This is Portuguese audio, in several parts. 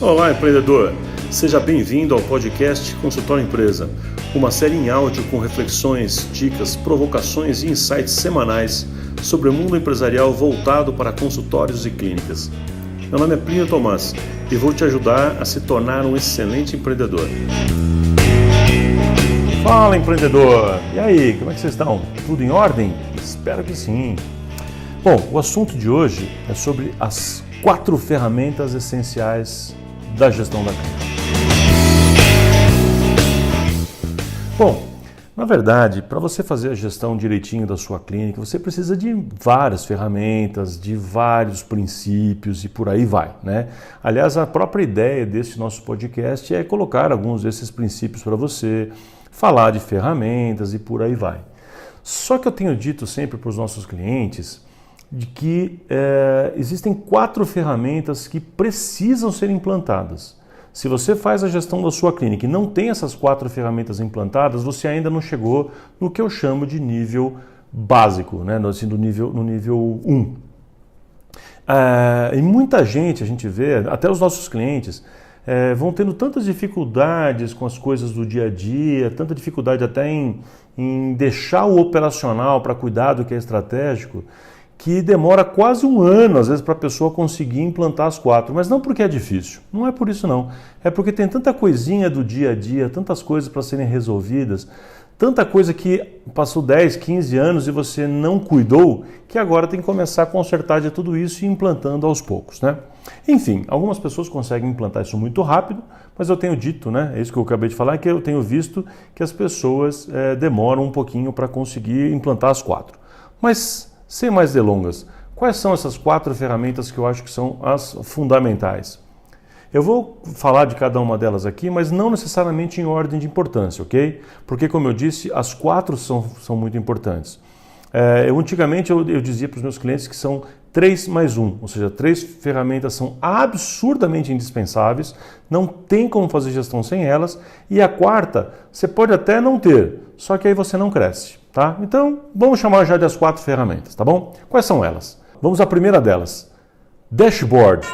Olá, empreendedor! Seja bem-vindo ao podcast Consultório Empresa, uma série em áudio com reflexões, dicas, provocações e insights semanais sobre o mundo empresarial voltado para consultórios e clínicas. Meu nome é Plínio Tomás e vou te ajudar a se tornar um excelente empreendedor. Fala, empreendedor! E aí, como é que vocês estão? Tudo em ordem? Espero que sim! Bom, o assunto de hoje é sobre as 4 ferramentas essenciais da gestão da clínica. Bom, na verdade, para você fazer a gestão direitinho da sua clínica, você precisa de várias ferramentas, de vários princípios e por aí vai, né? Aliás, a própria ideia desse nosso podcast é colocar alguns desses princípios para você, falar de ferramentas e por aí vai. Só que eu tenho dito sempre para os nossos clientes de que existem 4 ferramentas que precisam ser implantadas. Se você faz a gestão da sua clínica e não tem essas 4 ferramentas implantadas, você ainda não chegou no que eu chamo de nível básico, né? Assim, no nível 1. E muita gente, a gente vê, até os nossos clientes, vão tendo tantas dificuldades com as coisas do dia a dia, tanta dificuldade até em deixar o operacional para cuidar do que é estratégico, que demora quase um ano, às vezes, para a pessoa conseguir implantar as 4. Mas não porque é difícil, não é por isso não. É porque tem tanta coisinha do dia a dia, tantas coisas para serem resolvidas, tanta coisa que passou 10, 15 anos e você não cuidou, que agora tem que começar a consertar de tudo isso e ir implantando aos poucos, né? Enfim, algumas pessoas conseguem implantar isso muito rápido, mas eu tenho dito, né? É isso que eu acabei de falar, que eu tenho visto que as pessoas demoram um pouquinho para conseguir implantar as 4. Mas sem mais delongas, quais são essas 4 ferramentas que eu acho que são as fundamentais? Eu vou falar de cada uma delas aqui, mas não necessariamente em ordem de importância, ok? Porque, como eu disse, as 4 são muito importantes. Antigamente eu dizia para os meus clientes que são 3 mais 1, ou seja, 3 ferramentas são absurdamente indispensáveis, não tem como fazer gestão sem elas, e a 4ª você pode até não ter, só que aí você não cresce. Tá? Então, vamos chamar já de as 4 ferramentas, tá bom? Quais são elas? Vamos à primeira delas. Dashboard.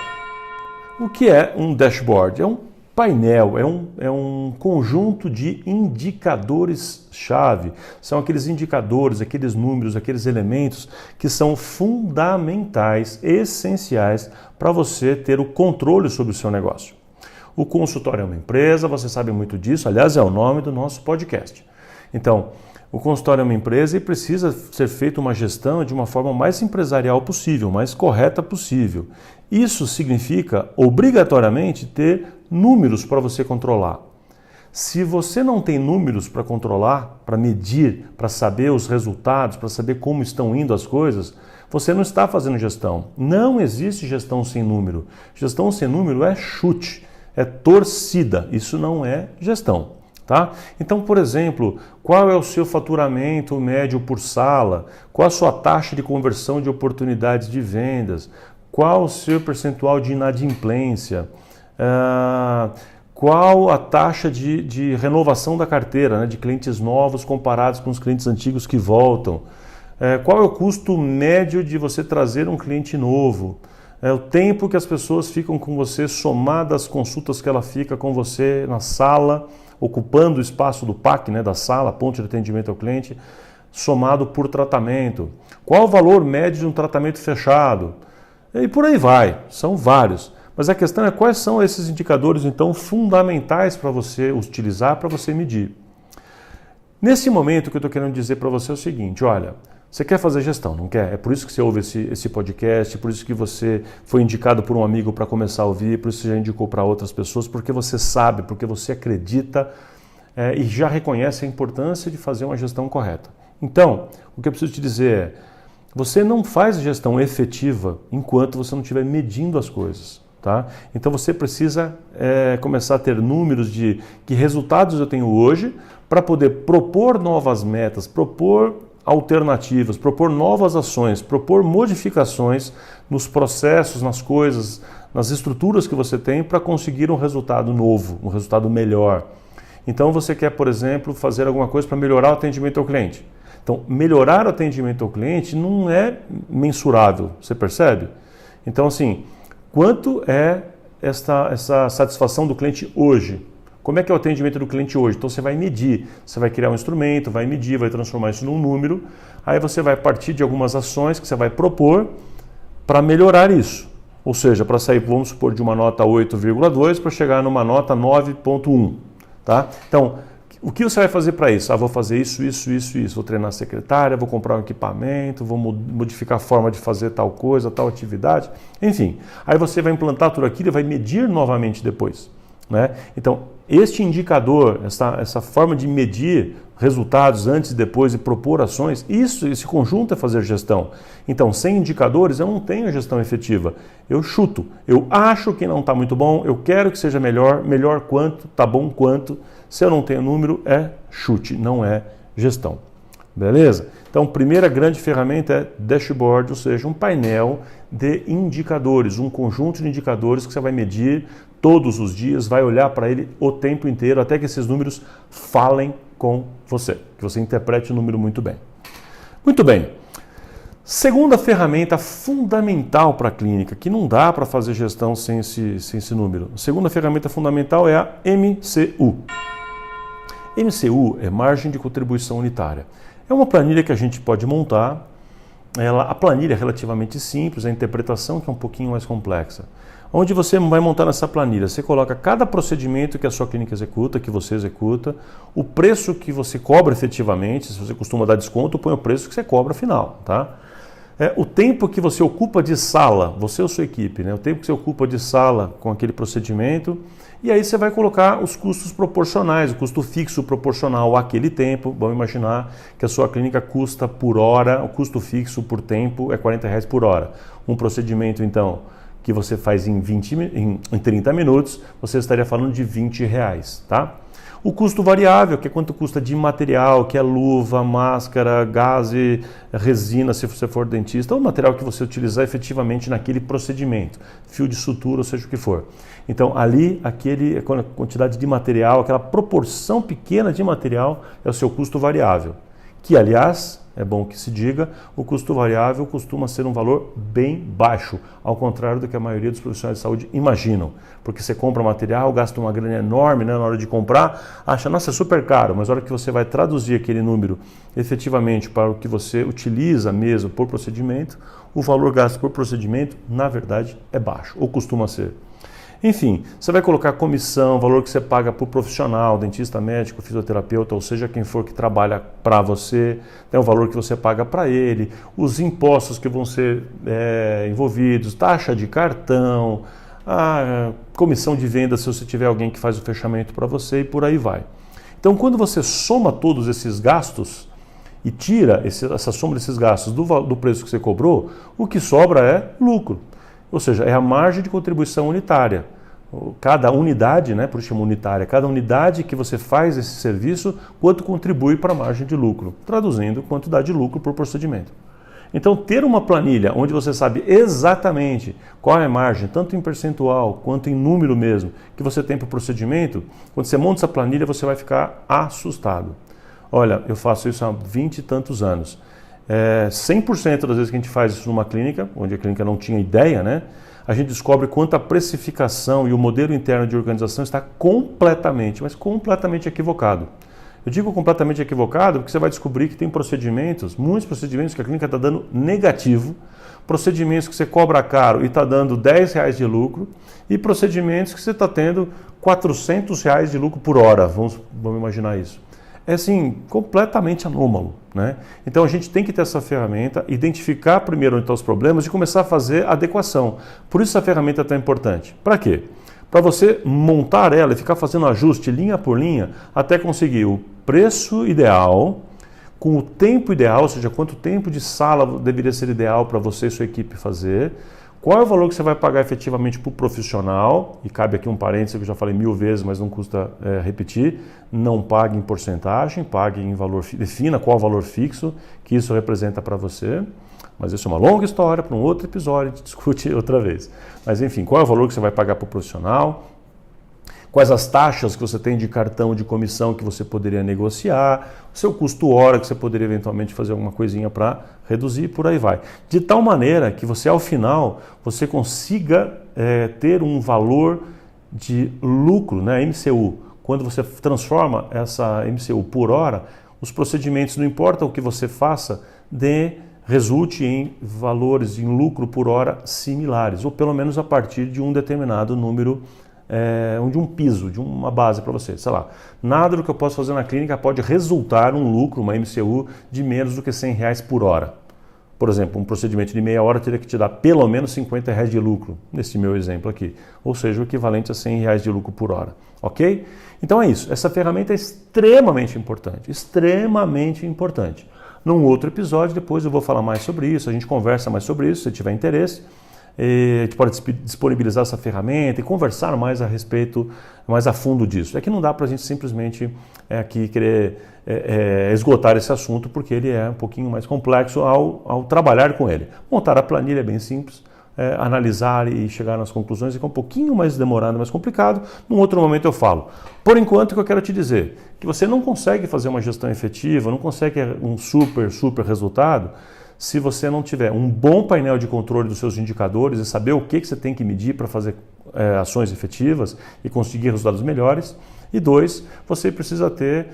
O que é um dashboard? É um painel, é um conjunto de indicadores-chave. São aqueles indicadores, aqueles números, aqueles elementos que são fundamentais, essenciais para você ter o controle sobre o seu negócio. O consultório é uma empresa, você sabe muito disso, aliás, é o nome do nosso podcast. Então, o consultório é uma empresa e precisa ser feita uma gestão de uma forma mais empresarial possível, mais correta possível. Isso significa, obrigatoriamente, ter números para você controlar. Se você não tem números para controlar, para medir, para saber os resultados, para saber como estão indo as coisas, você não está fazendo gestão. Não existe gestão sem número. Gestão sem número é chute, é torcida. Isso não é gestão. Tá? Então, por exemplo, qual é o seu faturamento médio por sala? Qual a sua taxa de conversão de oportunidades de vendas? Qual o seu percentual de inadimplência? Qual a taxa de renovação da carteira, né, de clientes novos comparados com os clientes antigos que voltam? Qual é o custo médio de você trazer um cliente novo? O tempo que as pessoas ficam com você, somado às consultas que ela fica com você na sala, ocupando o espaço do PAC, né, da sala, ponto de atendimento ao cliente, somado por tratamento. Qual o valor médio de um tratamento fechado? E por aí vai, são vários. Mas a questão é quais são esses indicadores, então, fundamentais para você utilizar, para você medir. Nesse momento, o que eu estou querendo dizer para você é o seguinte, olha, você quer fazer gestão, não quer? É por isso que você ouve esse podcast, por isso que você foi indicado por um amigo para começar a ouvir, por isso que você já indicou para outras pessoas, porque você sabe, porque você acredita e já reconhece a importância de fazer uma gestão correta. Então, o que eu preciso te dizer é, você não faz gestão efetiva enquanto você não estiver medindo as coisas. Tá? Então você precisa começar a ter números de que resultados eu tenho hoje para poder propor novas metas, propor alternativas, propor novas ações, propor modificações nos processos, nas coisas, nas estruturas que você tem para conseguir um resultado novo, um resultado melhor. Então você quer, por exemplo, fazer alguma coisa para melhorar o atendimento ao cliente. Então, melhorar o atendimento ao cliente não é mensurável, você percebe? Então, assim, quanto é essa satisfação do cliente hoje? Como é que é o atendimento do cliente hoje? Então você vai medir, você vai criar um instrumento, vai medir, vai transformar isso num número, aí você vai partir de algumas ações que você vai propor para melhorar isso. Ou seja, para sair, vamos supor, de uma nota 8,2 para chegar numa nota 9,1. Tá? Então, o que você vai fazer para isso? Vou fazer isso. Vou treinar a secretária, vou comprar um equipamento, vou modificar a forma de fazer tal coisa, tal atividade. Enfim, aí você vai implantar tudo aquilo e vai medir novamente depois. Né? Então, este indicador, essa forma de medir resultados antes e depois e propor ações, esse conjunto é fazer gestão. Então, sem indicadores, eu não tenho gestão efetiva. Eu chuto, eu acho que não está muito bom, eu quero que seja melhor quanto, está bom quanto. Se eu não tenho número, é chute, não é gestão. Beleza? Então, primeira grande ferramenta é dashboard, ou seja, um painel de indicadores, um conjunto de indicadores que você vai medir todos os dias, vai olhar para ele o tempo inteiro, até que esses números falem com você, que você interprete o número muito bem. Muito bem. Segunda ferramenta fundamental para a clínica, que não dá para fazer gestão sem esse número. A segunda ferramenta fundamental é a MCU. MCU é margem de contribuição unitária. É uma planilha que a gente pode montar. A planilha é relativamente simples, a interpretação que é um pouquinho mais complexa. Onde você vai montar nessa planilha? Você coloca cada procedimento que a sua clínica executa, que você executa, o preço que você cobra efetivamente, se você costuma dar desconto, põe o preço que você cobra final, tá? O tempo que você ocupa de sala, você ou sua equipe, né? O tempo que você ocupa de sala com aquele procedimento, e aí você vai colocar os custos proporcionais, o custo fixo proporcional àquele tempo. Vamos imaginar que a sua clínica custa por hora, o custo fixo por tempo é R$40 por hora. Um procedimento, então, que você faz em 30 minutos, você estaria falando de R$20, tá? O custo variável, que é quanto custa de material, que é luva, máscara, gaze, resina, se você for dentista, ou material que você utilizar efetivamente naquele procedimento, fio de sutura, ou seja o que for. Então, ali, a quantidade de material, aquela proporção pequena de material é o seu custo variável, que, aliás, é bom que se diga, o custo variável costuma ser um valor bem baixo, ao contrário do que a maioria dos profissionais de saúde imaginam. Porque você compra material, gasta uma grana enorme, né, na hora de comprar, acha, nossa, é super caro, mas na hora que você vai traduzir aquele número efetivamente para o que você utiliza mesmo por procedimento, o valor gasto por procedimento, na verdade, é baixo, ou costuma ser. Enfim, você vai colocar comissão, valor que você paga para o profissional, dentista, médico, fisioterapeuta, ou seja, quem for que trabalha para você, o valor que você paga para ele, os impostos que vão ser envolvidos, taxa de cartão, a comissão de venda se você tiver alguém que faz o fechamento para você e por aí vai. Então, quando você soma todos esses gastos e tira essa soma desses gastos do preço que você cobrou, o que sobra é lucro. Ou seja, é a margem de contribuição unitária. Cada unidade, né, por isso chama unitária, cada unidade que você faz esse serviço, quanto contribui para a margem de lucro. Traduzindo, quanto dá de lucro por procedimento. Então, ter uma planilha onde você sabe exatamente qual é a margem, tanto em percentual quanto em número mesmo, que você tem para o procedimento, quando você monta essa planilha, você vai ficar assustado. Olha, eu faço isso há 20 e tantos anos. 100% das vezes que a gente faz isso numa clínica, onde a clínica não tinha ideia, né? A gente descobre quanto a precificação e o modelo interno de organização está completamente, mas completamente equivocado. Eu digo completamente equivocado porque você vai descobrir que tem procedimentos, muitos procedimentos que a clínica está dando negativo, procedimentos que você cobra caro e está dando R$10 de lucro, e procedimentos que você está tendo R$400 de lucro por hora, vamos imaginar isso. É assim, completamente anômalo, né? Então a gente tem que ter essa ferramenta, identificar primeiro onde estão os problemas e começar a fazer adequação. Por isso essa ferramenta é tão importante. Para quê? Para você montar ela e ficar fazendo ajuste linha por linha até conseguir o preço ideal, com o tempo ideal, ou seja, quanto tempo de sala deveria ser ideal para você e sua equipe fazer, qual é o valor que você vai pagar efetivamente para o profissional, e cabe aqui um parênteses que eu já falei 1000 vezes, mas não custa repetir, não pague em porcentagem, pague em valor, defina qual o valor fixo que isso representa para você, mas isso é uma longa história, para um outro episódio, a gente discute outra vez. Mas enfim, qual é o valor que você vai pagar para o profissional, quais as taxas que você tem de cartão de comissão que você poderia negociar, o seu custo hora que você poderia eventualmente fazer alguma coisinha para reduzir, por aí vai. De tal maneira que você, ao final, você consiga ter um valor de lucro, né, MCU. Quando você transforma essa MCU por hora, os procedimentos, não importa o que você faça, resulte em valores em lucro por hora similares, ou pelo menos a partir de um determinado número, de um piso, de uma base para você. Sei lá, nada do que eu posso fazer na clínica pode resultar um lucro, uma MCU, de menos do que R$100 por hora. Por exemplo, um procedimento de meia hora teria que te dar pelo menos R$50 de lucro, nesse meu exemplo aqui, ou seja, o equivalente a R$100 de lucro por hora, ok? Então é isso, essa ferramenta é extremamente importante, extremamente importante. Num outro episódio, depois eu vou falar mais sobre isso, a gente conversa mais sobre isso, se tiver interesse. A gente pode disponibilizar essa ferramenta e conversar mais a respeito, mais a fundo disso. É que não dá para a gente simplesmente aqui querer esgotar esse assunto, porque ele é um pouquinho mais complexo ao trabalhar com ele. Montar a planilha é bem simples, analisar e chegar nas conclusões é um pouquinho mais demorado, mais complicado. Num outro momento eu falo. Por enquanto, o que eu quero te dizer que você não consegue fazer uma gestão efetiva, não consegue um super resultado, se você não tiver um bom painel de controle dos seus indicadores e saber o que você tem que medir para fazer ações efetivas e conseguir resultados melhores. E 2, você precisa ter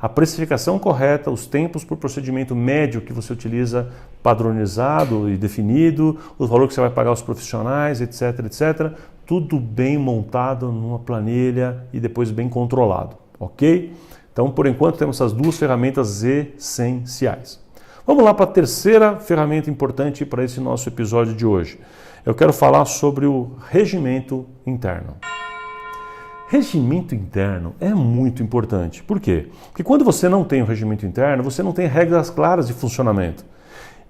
a precificação correta, os tempos por procedimento médio que você utiliza padronizado e definido, o valor que você vai pagar aos profissionais, etc. Tudo bem montado numa planilha e depois bem controlado, ok? Então, por enquanto, temos essas duas ferramentas essenciais. Vamos lá para a terceira ferramenta importante para esse nosso episódio de hoje. Eu quero falar sobre o regimento interno. Regimento interno é muito importante. Por quê? Porque quando você não tem o regimento interno, você não tem regras claras de funcionamento.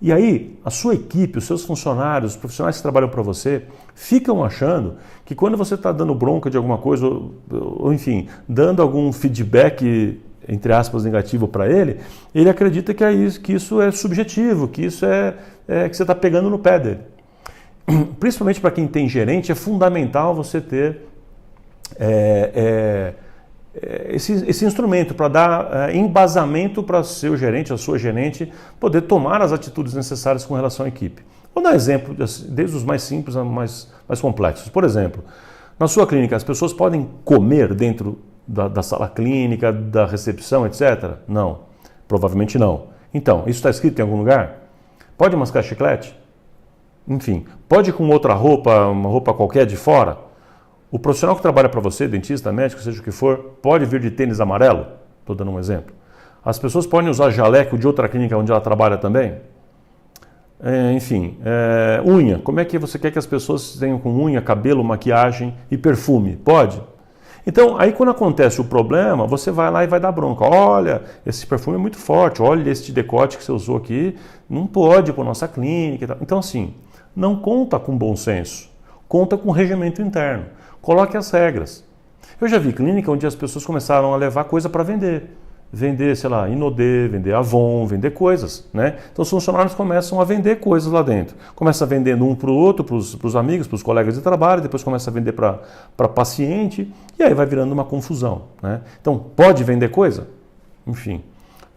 E aí, a sua equipe, os seus funcionários, os profissionais que trabalham para você, ficam achando que quando você está dando bronca de alguma coisa, ou enfim, dando algum feedback, entre aspas, negativo para ele acredita que isso é subjetivo, que isso que você está pegando no pé dele. Principalmente para quem tem gerente, é fundamental você ter esse instrumento para dar embasamento para seu gerente, a sua gerente, poder tomar as atitudes necessárias com relação à equipe. Vou dar exemplo, desde os mais simples a mais complexos. Por exemplo, na sua clínica, as pessoas podem comer dentro da sala clínica, da recepção, etc? Não, provavelmente não. Então, isso está escrito em algum lugar? Pode mascar chiclete? Enfim, pode ir com outra roupa, uma roupa qualquer de fora? O profissional que trabalha para você, dentista, médico, seja o que for, pode vir de tênis amarelo? Estou dando um exemplo. As pessoas podem usar jaleco de outra clínica onde ela trabalha também? Unha. Como é que você quer que as pessoas tenham com unha, cabelo, maquiagem e perfume? Pode? Então, aí quando acontece o problema, você vai lá e vai dar bronca. Olha, esse perfume é muito forte, olha esse decote que você usou aqui, não pode ir para a nossa clínica e tal. Então, assim, não conta com bom senso, conta com regimento interno. Coloque as regras. Eu já vi clínica onde as pessoas começaram a levar coisa para vender. Vender, sei lá, Inodê, vender Avon, vender coisas, né? Então os funcionários começam a vender coisas lá dentro. Começa vendendo um para o outro, para os amigos, para os colegas de trabalho, depois começa a vender para paciente, e aí vai virando uma confusão, né? Então, pode vender coisa? Enfim.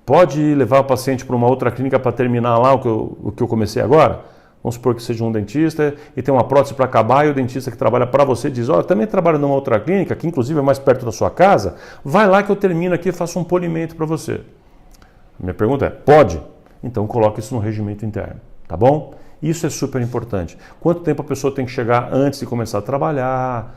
Pode levar o paciente para uma outra clínica para terminar lá o que eu comecei agora? Vamos supor que seja um dentista e tem uma prótese para acabar e o dentista que trabalha para você diz, olha, eu também trabalho numa outra clínica, que inclusive é mais perto da sua casa, vai lá que eu termino aqui e faço um polimento para você. Minha pergunta é, pode? Então coloque isso no regimento interno, tá bom? Isso é super importante. Quanto tempo a pessoa tem que chegar antes de começar a trabalhar?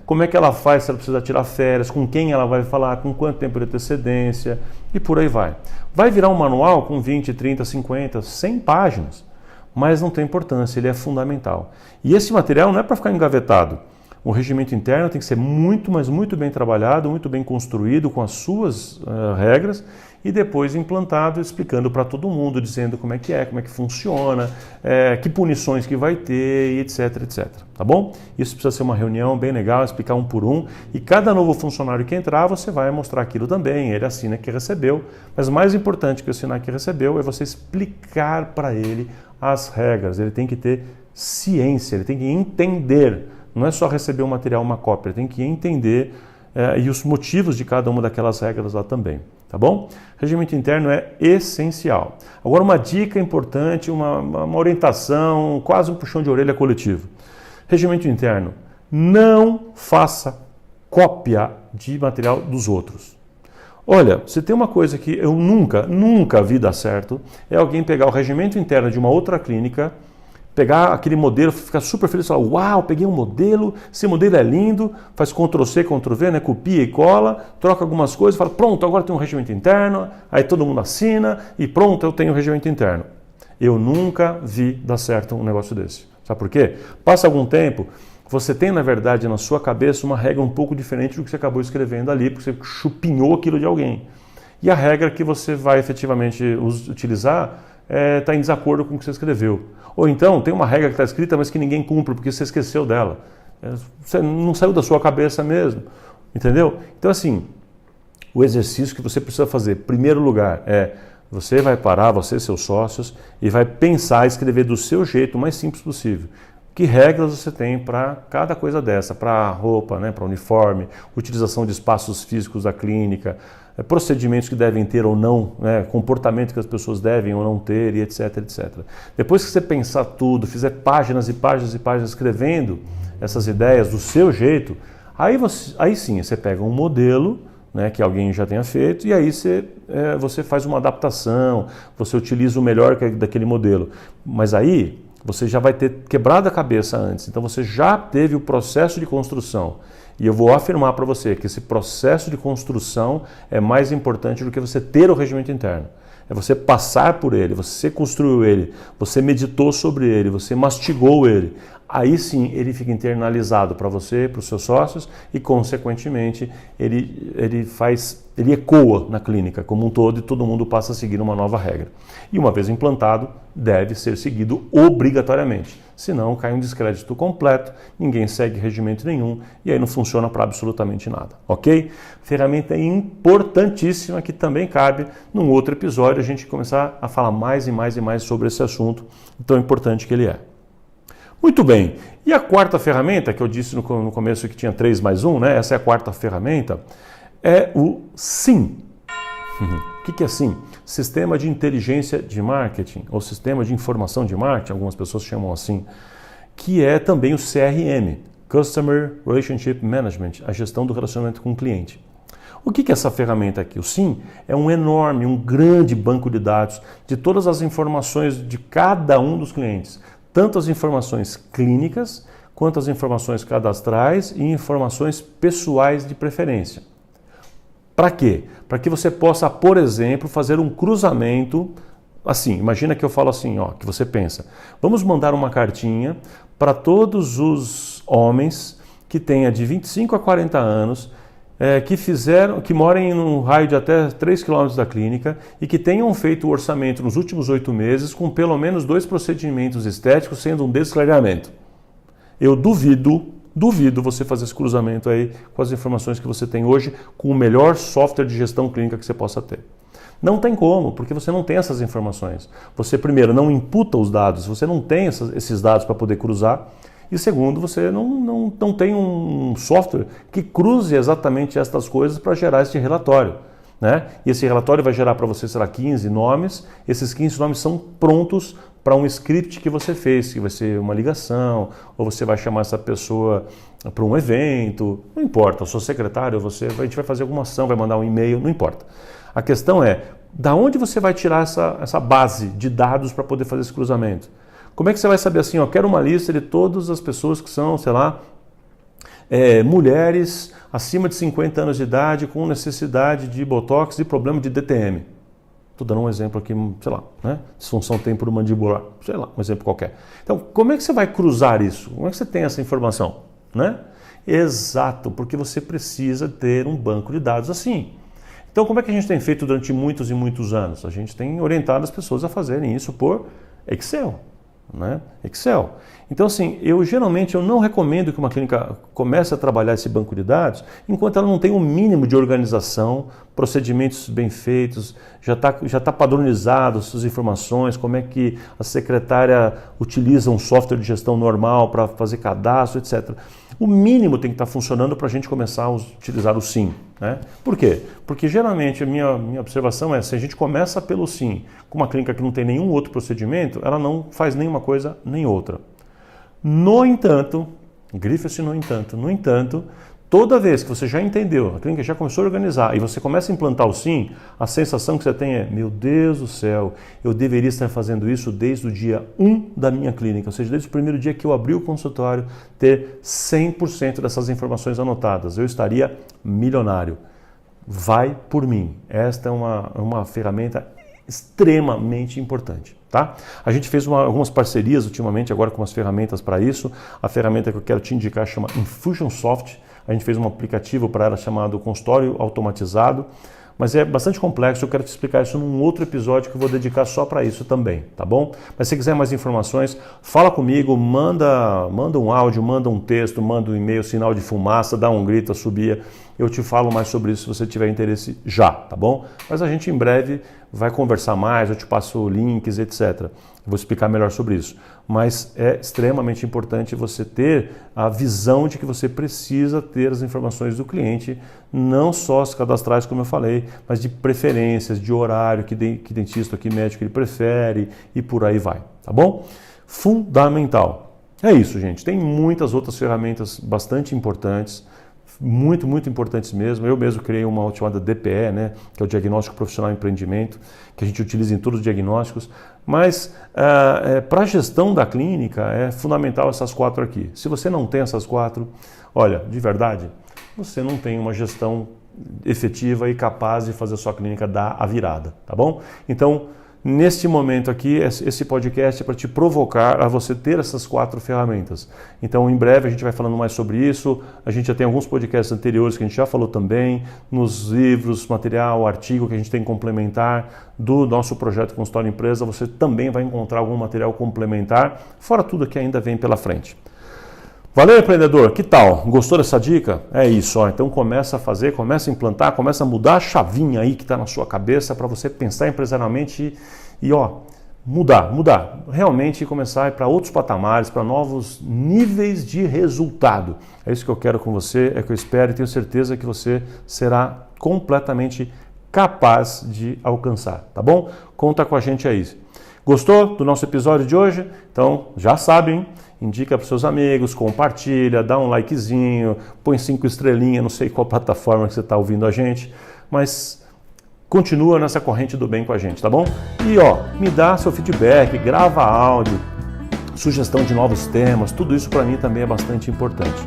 Como é que ela faz se ela precisa tirar férias? Com quem ela vai falar? Com quanto tempo de antecedência? E por aí vai. Vai virar um manual com 20, 30, 50, 100 páginas. Mas não tem importância, ele é fundamental. E esse material não é para ficar engavetado. O regimento interno tem que ser muito, mas muito bem trabalhado, muito bem construído, com as suas regras, e depois implantado, explicando para todo mundo, dizendo como é que funciona, que punições que vai ter, etc. Tá bom? Isso precisa ser uma reunião bem legal, explicar um por um, e cada novo funcionário que entrar, você vai mostrar aquilo também, ele assina que recebeu, mas mais importante que assinar que recebeu é você explicar para ele as regras, ele tem que ter ciência, ele tem que entender não é só receber um material, uma cópia, tem que entender e os motivos de cada uma daquelas regras lá também, tá bom? Regimento interno é essencial. Agora uma dica importante, uma orientação, quase um puxão de orelha coletivo. Regimento interno, não faça cópia de material dos outros. Olha, se tem uma coisa que eu nunca vi dar certo, é alguém pegar o regimento interno de uma outra clínica, pegar aquele modelo, ficar super feliz e falar, uau, peguei um modelo, esse modelo é lindo, faz Ctrl+C, Ctrl+V, né, copia e cola, troca algumas coisas, fala, pronto, agora tem um regimento interno, aí todo mundo assina e pronto, eu tenho um regimento interno. Eu nunca vi dar certo um negócio desse. Sabe por quê? Passa algum tempo, você tem, na verdade, na sua cabeça uma regra um pouco diferente do que você acabou escrevendo ali, porque você chupinhou aquilo de alguém. E a regra que você vai efetivamente utilizar está em desacordo com o que você escreveu. Ou então, tem uma regra que está escrita, mas que ninguém cumpre, porque você esqueceu dela. Você não saiu da sua cabeça mesmo. Entendeu? Então, assim, o exercício que você precisa fazer, em primeiro lugar, você vai parar, você e seus sócios, e vai pensar, escrever do seu jeito, o mais simples possível. Que regras você tem para cada coisa dessa? Para roupa, né, para uniforme, utilização de espaços físicos da clínica, procedimentos que devem ter ou não, né, comportamento que as pessoas devem ou não ter, e etc, etc. Depois que você pensar tudo, fizer páginas e páginas e páginas escrevendo essas ideias do seu jeito, aí sim você pega um modelo, né, que alguém já tenha feito, e aí você faz uma adaptação, você utiliza o melhor daquele modelo. Mas aí você já vai ter quebrado a cabeça antes, então você já teve o processo de construção. E eu vou afirmar para você que esse processo de construção é mais importante do que você ter o regimento interno. É você passar por ele, você construiu ele, você meditou sobre ele, você mastigou ele. Aí sim ele fica internalizado para você, para os seus sócios e, consequentemente, ele ecoa na clínica como um todo e todo mundo passa a seguir uma nova regra. E uma vez implantado, deve ser seguido obrigatoriamente. Senão cai um descrédito completo, ninguém segue regimento nenhum e aí não funciona para absolutamente nada, ok? Ferramenta importantíssima que também cabe num outro episódio a gente começar a falar mais e mais e mais sobre esse assunto tão importante que ele é. Muito bem, e a quarta ferramenta, que eu disse no começo que tinha 3 mais 1, né? Essa é a quarta ferramenta, é o SIM. O que é SIM? Sistema de Inteligência de Marketing, ou Sistema de Informação de Marketing, algumas pessoas chamam assim, que é também o CRM, Customer Relationship Management, a gestão do relacionamento com o cliente. O que é essa ferramenta aqui? O SIM é um grande banco de dados de todas as informações de cada um dos clientes, tanto as informações clínicas, quanto as informações cadastrais e informações pessoais de preferência. Para quê? Para que você possa, por exemplo, fazer um cruzamento, assim, imagina que eu falo assim, que você pensa, vamos mandar uma cartinha para todos os homens que tenham de 25 a 40 anos, que morem num raio de até 3 km da clínica e que tenham feito o orçamento nos últimos 8 meses com pelo menos 2 procedimentos estéticos, sendo um desclareamento. Eu duvido você fazer esse cruzamento aí com as informações que você tem hoje com o melhor software de gestão clínica que você possa ter. Não tem como, porque você não tem essas informações. Você, primeiro, não imputa os dados, você não tem esses dados para poder cruzar. E segundo, você não tem um software que cruze exatamente estas coisas para gerar esse relatório, né? E esse relatório vai gerar para você, 15 nomes. Esses 15 nomes são prontos para um script que você fez, que vai ser uma ligação, ou você vai chamar essa pessoa para um evento, não importa, eu sou secretário, a gente vai fazer alguma ação, vai mandar um e-mail, não importa. A questão é, da onde você vai tirar essa base de dados para poder fazer esse cruzamento? Como é que você vai saber assim, quero uma lista de todas as pessoas que são, mulheres acima de 50 anos de idade com necessidade de botox e problema de DTM. Estou dando um exemplo aqui, disfunção temporomandibular, um exemplo qualquer. Então, como é que você vai cruzar isso? Como é que você tem essa informação? Né? Exato, porque você precisa ter um banco de dados assim. Então, como é que a gente tem feito durante muitos e muitos anos? A gente tem orientado as pessoas a fazerem isso por Excel. Excel. Então, assim, geralmente eu não recomendo que uma clínica comece a trabalhar esse banco de dados enquanto ela não tem um mínimo de organização, procedimentos bem feitos, já tá padronizado suas informações, como é que a secretária utiliza um software de gestão normal para fazer cadastro, etc. O mínimo tem que estar funcionando para a gente começar a utilizar o sim. Né? Por quê? Porque geralmente a minha observação é, se a gente começa pelo sim, com uma clínica que não tem nenhum outro procedimento, ela não faz nenhuma coisa nem outra. No entanto, grife-se no entanto, toda vez que você já entendeu, a clínica já começou a organizar e você começa a implantar o sim, a sensação que você tem é, meu Deus do céu, eu deveria estar fazendo isso desde o dia 1 da minha clínica, ou seja, desde o primeiro dia que eu abri o consultório, ter 100% dessas informações anotadas, eu estaria milionário. Vai por mim. Esta é uma ferramenta extremamente importante. Tá? A gente fez algumas parcerias ultimamente agora com umas ferramentas para isso. A ferramenta que eu quero te indicar chama Infusionsoft. A gente fez um aplicativo para ela chamado Consultório Automatizado, mas é bastante complexo, eu quero te explicar isso num outro episódio que eu vou dedicar só para isso também, tá bom? Mas se quiser mais informações, fala comigo, manda um áudio, manda um texto, manda um e-mail, sinal de fumaça, dá um grito, assobia, eu te falo mais sobre isso se você tiver interesse já, tá bom? Mas a gente em breve vai conversar mais, eu te passo links, etc. Vou explicar melhor sobre isso. Mas é extremamente importante você ter a visão de que você precisa ter as informações do cliente, não só as cadastrais, como eu falei, mas de preferências, de horário, que dentista, que médico ele prefere e por aí vai, tá bom? Fundamental. É isso, gente. Tem muitas outras ferramentas bastante importantes, muito importantes mesmo. Eu mesmo criei uma chamada DPE, né, que é o Diagnóstico Profissional e Empreendimento, que a gente utiliza em todos os diagnósticos, mas para a gestão da clínica é fundamental essas 4 aqui. Se você não tem essas 4, olha, de verdade, você não tem uma gestão efetiva e capaz de fazer a sua clínica dar a virada, tá bom? Então, neste momento aqui, esse podcast é para te provocar a você ter essas 4 ferramentas. Então, em breve a gente vai falando mais sobre isso. A gente já tem alguns podcasts anteriores que a gente já falou também, nos livros, material, artigo que a gente tem complementar do nosso projeto Consultório Empresa. Você também vai encontrar algum material complementar, fora tudo que ainda vem pela frente. Valeu, empreendedor? Que tal? Gostou dessa dica? É isso, ó. Então começa a fazer, começa a implantar, começa a mudar a chavinha aí que está na sua cabeça para você pensar empresarialmente e ó, mudar. Realmente começar a ir para outros patamares, para novos níveis de resultado. É isso que eu quero com você, é que eu espero e tenho certeza que você será completamente capaz de alcançar, tá bom? Conta com a gente aí. Gostou do nosso episódio de hoje? Então já sabe, hein? Indica para os seus amigos, compartilha, dá um likezinho, põe 5 estrelinhas, não sei qual plataforma que você está ouvindo a gente, mas continua nessa corrente do bem com a gente, tá bom? E ó, me dá seu feedback, grava áudio, sugestão de novos temas, tudo isso para mim também é bastante importante.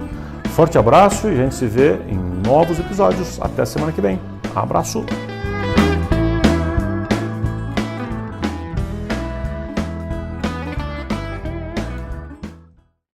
Forte abraço e a gente se vê em novos episódios. Até semana que vem. Abraço!